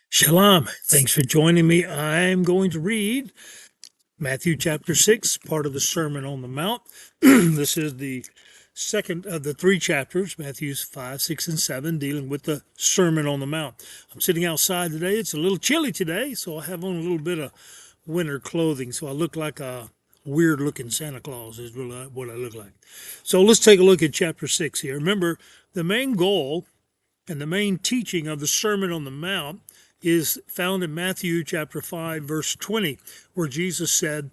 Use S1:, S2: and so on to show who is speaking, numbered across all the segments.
S1: Shalom. Thanks for joining me. I'm going to read Matthew chapter 6, part of the Sermon on the Mount. This is the second of the three chapters, Matthews 5, 6, and 7, dealing with the Sermon on the Mount. I'm sitting outside today. It's a little chilly today, so I have on a little bit of winter clothing, so I look like a weird looking Santa Claus is really what I look like. So let's take a look at chapter 6 here. Remember, the main goal and the main teaching of the Sermon on the Mount is found in Matthew chapter 5, verse 20, where Jesus said,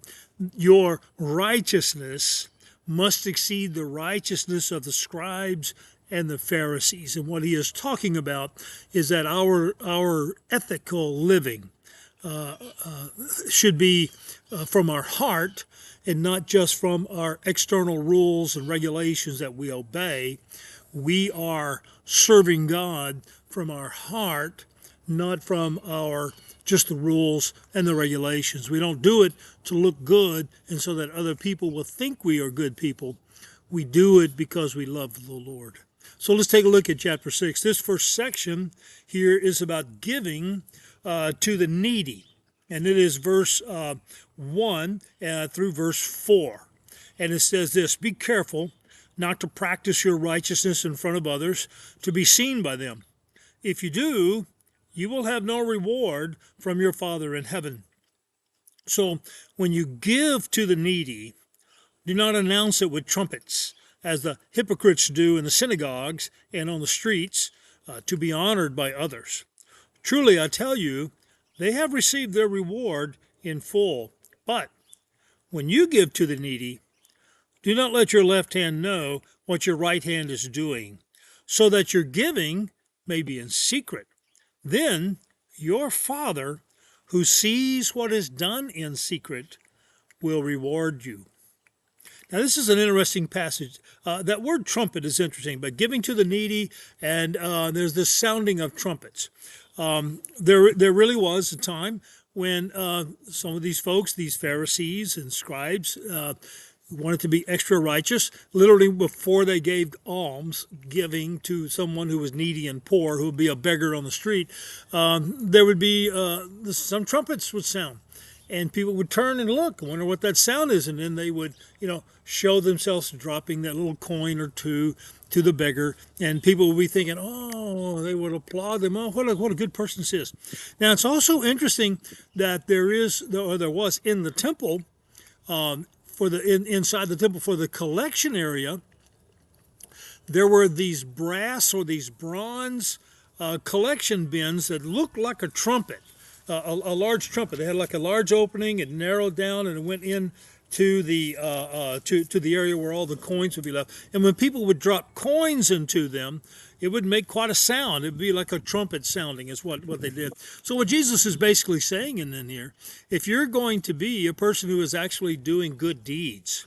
S1: "Your righteousness must exceed the righteousness of the scribes and the Pharisees." And what he is talking about is that our ethical living should be from our heart and not just from our external rules and regulations that we obey. We are serving God from our heart, not from our just the rules and the regulations. We don't do it to look good and so that other people will think we are good people. We do it because we love the Lord. So let's take a look at chapter 6. This first section here is about giving to the needy. And it is verse 1 through verse 4. And it says this: "Be careful not to practice your righteousness in front of others to be seen by them. If you do, you will have no reward from your Father in heaven." So when you give to the needy, do not announce it with trumpets, as the hypocrites do in the synagogues and on the streets, to be honored by others. Truly, I tell you, they have received their reward in full. But when you give to the needy, do not let your left hand know what your right hand is doing, so that your giving may be in secret. Then your Father, who sees what is done in secret, will reward you. Now, this is an interesting passage. That word trumpet is interesting, but giving to the needy, and there's this sounding of trumpets. There really was a time when some of these folks, these Pharisees and scribes, wanted to be extra righteous. Literally, before they gave alms, giving to someone who was needy and poor, who would be a beggar on the street, there would be some trumpets would sound, and people would turn and look, wonder what that sound is, and then they would, show themselves dropping that little coin or two to the beggar, and people would be thinking, oh, they would applaud them. Oh, what a good person this is. Now, it's also interesting that there was in the temple, inside the temple for the collection area, there were these brass or these bronze collection bins that looked like a trumpet, a large trumpet. They had like a large opening, it narrowed down, and it went in to the to the area where all the coins would be left. And when people would drop coins into them, it would make quite a sound. It would be like a trumpet sounding is what they did. So what Jesus is basically saying in here, if you're going to be a person who is actually doing good deeds,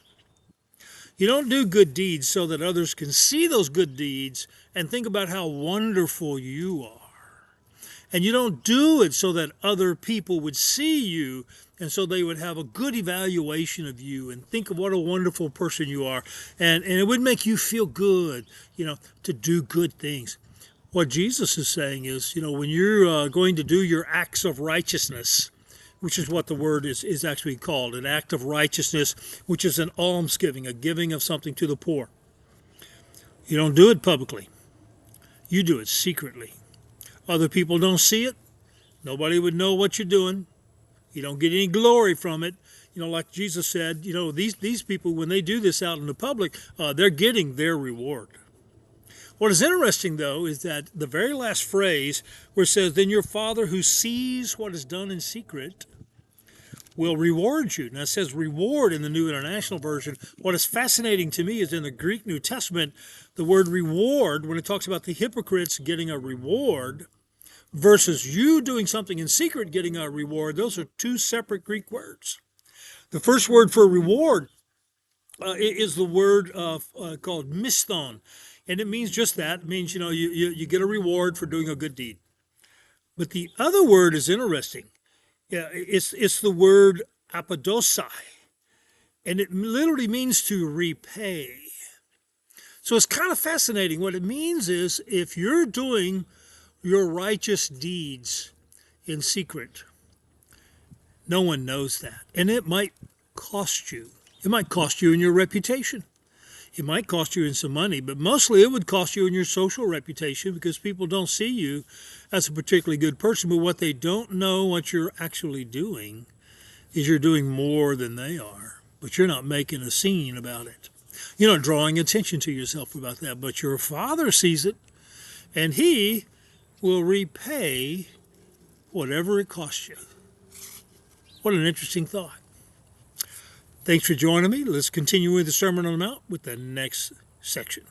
S1: you don't do good deeds so that others can see those good deeds and think about how wonderful you are. And you don't do it so that other people would see you and so they would have a good evaluation of you and think of what a wonderful person you are. And it would make you feel good, to do good things. What Jesus is saying is, when you're going to do your acts of righteousness, which is what the word is actually called, an act of righteousness, which is an almsgiving, a giving of something to the poor. You don't do it publicly. You do it secretly. Other people don't see it. Nobody would know what you're doing. You don't get any glory from it. Like Jesus said, these people, when they do this out in the public, they're getting their reward. What is interesting, though, is that the very last phrase where it says, "Then your Father who sees what is done in secret will reward you." Now, it says reward in the New International Version. What is fascinating to me is in the Greek New Testament, the word reward, when it talks about the hypocrites getting a reward versus you doing something in secret getting a reward, those are two separate Greek words. The first word for reward is the word called misthon, and it means just that. It means, you get a reward for doing a good deed. But the other word is interesting. Yeah, it's the word apodosai, and it literally means to repay. So it's kind of fascinating. What it means is if you're doing your righteous deeds in secret. No one knows that. And it might cost you. It might cost you in your reputation. It might cost you in some money, but mostly it would cost you in your social reputation because people don't see you as a particularly good person. But what they don't know, what you're actually doing, is you're doing more than they are. But you're not making a scene about it. You're not drawing attention to yourself about that. But your Father sees it, and He will repay whatever it costs you. What an interesting thought. Thanks for joining me. Let's continue with the Sermon on the Mount with the next section.